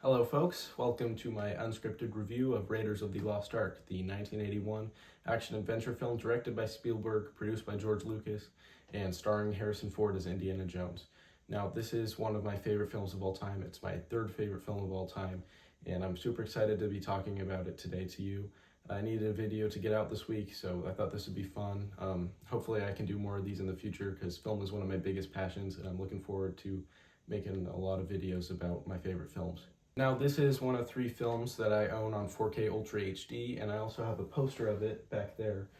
Hello folks, welcome to my unscripted review of Raiders of the Lost Ark, the 1981 action-adventure film directed by Spielberg, produced by George Lucas, and starring Harrison Ford as Indiana Jones. Now, this is one of my favorite films of all time. It's my third favorite film of all time, and I'm super excited to be talking about it today to you. I needed a video to get out this week, so I thought this would be fun. Hopefully I can do more of these in the future, because film is one of my biggest passions, and I'm looking forward to making a lot of videos about my favorite films. Now, this is one of 3 films that I own on 4K Ultra HD, and I also have a poster of it back there.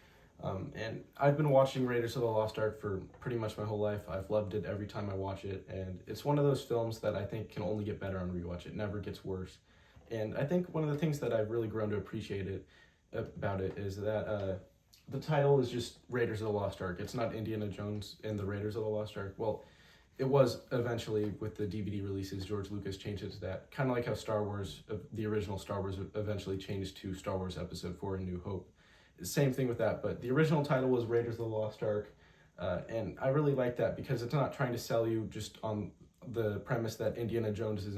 And I've been watching Raiders of the Lost Ark for pretty much my whole life. I've loved it every time I watch it, and it's one of those films that I think can only get better on rewatch. It never gets worse. And I think one of the things that I've really grown to appreciate about it is that the title is just Raiders of the Lost Ark. It's not Indiana Jones and the Raiders of the Lost Ark. Well, it was eventually, with the DVD releases, George Lucas changed it to that. Kind of like how Star Wars, the original Star Wars, eventually changed to Star Wars Episode 4: A New Hope. Same thing with that, but the original title was Raiders of the Lost Ark, and I really like that because it's not trying to sell you just on the premise that Indiana Jones is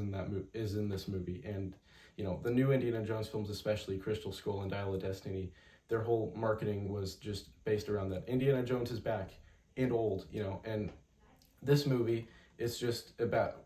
in this movie. And you know, the new Indiana Jones films, especially Crystal Skull and Dial of Destiny, their whole marketing was just based around that Indiana Jones is back and old, you know. And this movie is just about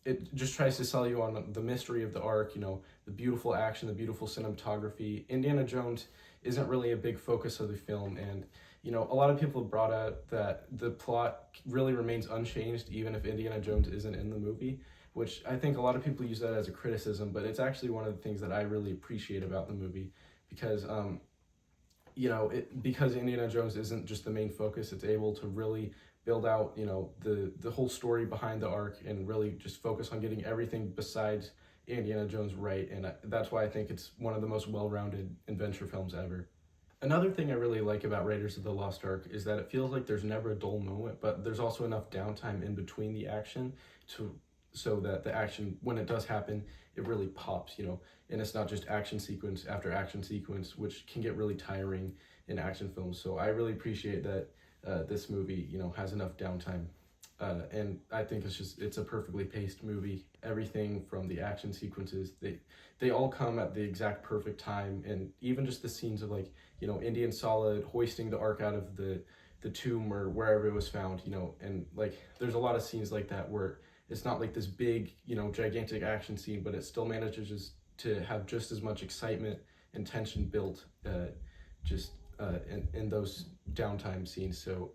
it just tries to sell you on the mystery of the Ark, you know, the beautiful action, the beautiful cinematography. Indiana Jones isn't really a big focus of the film, and you know, a lot of people have brought out that the plot really remains unchanged even if Indiana Jones isn't in the movie, which I think a lot of people use that as a criticism, but it's actually one of the things that I really appreciate about the movie, because you know, because Indiana Jones isn't just the main focus, it's able to really build out, you know, the whole story behind the Ark and really just focus on getting everything besides Indiana Jones right. And that's why I think it's one of the most well-rounded adventure films ever. Another thing I really like about Raiders of the Lost Ark is that it feels like there's never a dull moment, but there's also enough downtime in between the action so that the action, when it does happen, it really pops, you know, and it's not just action sequence after action sequence, which can get really tiring in action films. So I really appreciate that this movie, you know, has enough downtime. And I think it's a perfectly paced movie. Everything from the action sequences, they all come at the exact perfect time. And even just the scenes of, like, you know, Indian Solid hoisting the Ark out of the tomb or wherever it was found, you know, and like there's a lot of scenes like that where it's not like this big, you know, gigantic action scene, but it still manages to have just as much excitement and tension built in those downtime scenes. So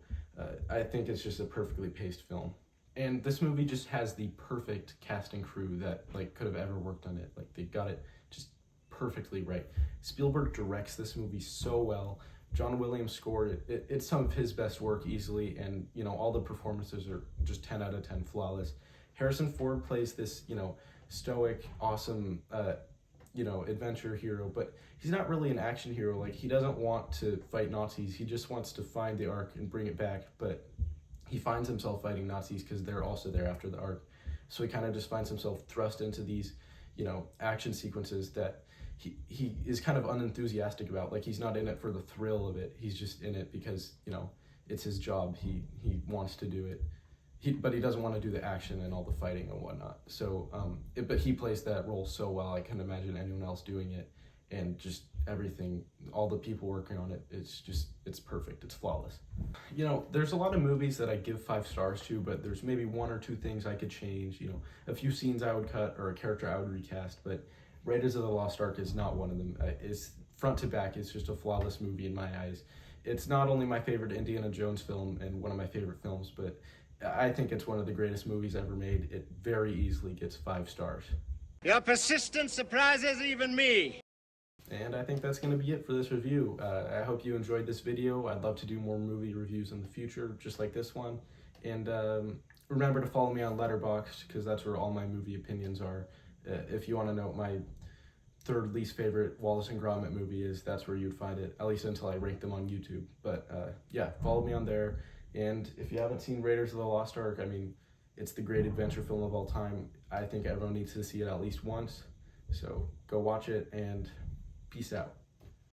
I think it's just a perfectly paced film. And this movie just has the perfect cast and crew that like could have ever worked on it. Like, they got it just perfectly right. Spielberg directs this movie so well. John Williams scored it. It's some of his best work easily, and you know, all the performances are just 10 out of 10 flawless. Harrison Ford plays this, you know, stoic, awesome, you know, adventure hero, but he's not really an action hero. Like, he doesn't want to fight Nazis. He just wants to find the Ark and bring it back, but he finds himself fighting Nazis because they're also there after the Ark. So he kind of just finds himself thrust into these, you know, action sequences that he is kind of unenthusiastic about. Like, he's not in it for the thrill of it. He's just in it because, you know, it's his job. He wants to do it. But he doesn't want to do the action and all the fighting and whatnot. So, but he plays that role so well. I can't imagine anyone else doing it. And just everything, all the people working on it, it's perfect. It's flawless. You know, there's a lot of movies that I give 5 stars to, but there's maybe 1 or 2 things I could change. You know, a few scenes I would cut or a character I would recast. But Raiders of the Lost Ark is not one of them. It's front to back. It's just a flawless movie in my eyes. It's not only my favorite Indiana Jones film and one of my favorite films, but I think it's one of the greatest movies ever made. It very easily gets 5 stars. Your persistence surprises even me. And I think that's going to be it for this review. I hope you enjoyed this video. I'd love to do more movie reviews in the future, just like this one. And remember to follow me on Letterboxd, because that's where all my movie opinions are. If you want to know what my 3rd least favorite Wallace and Gromit movie is, that's where you'd find it, at least until I rank them on YouTube. But yeah, follow me on there. And if you haven't seen Raiders of the Lost Ark, I mean, it's the great adventure film of all time. I think everyone needs to see it at least once. So go watch it, and peace out.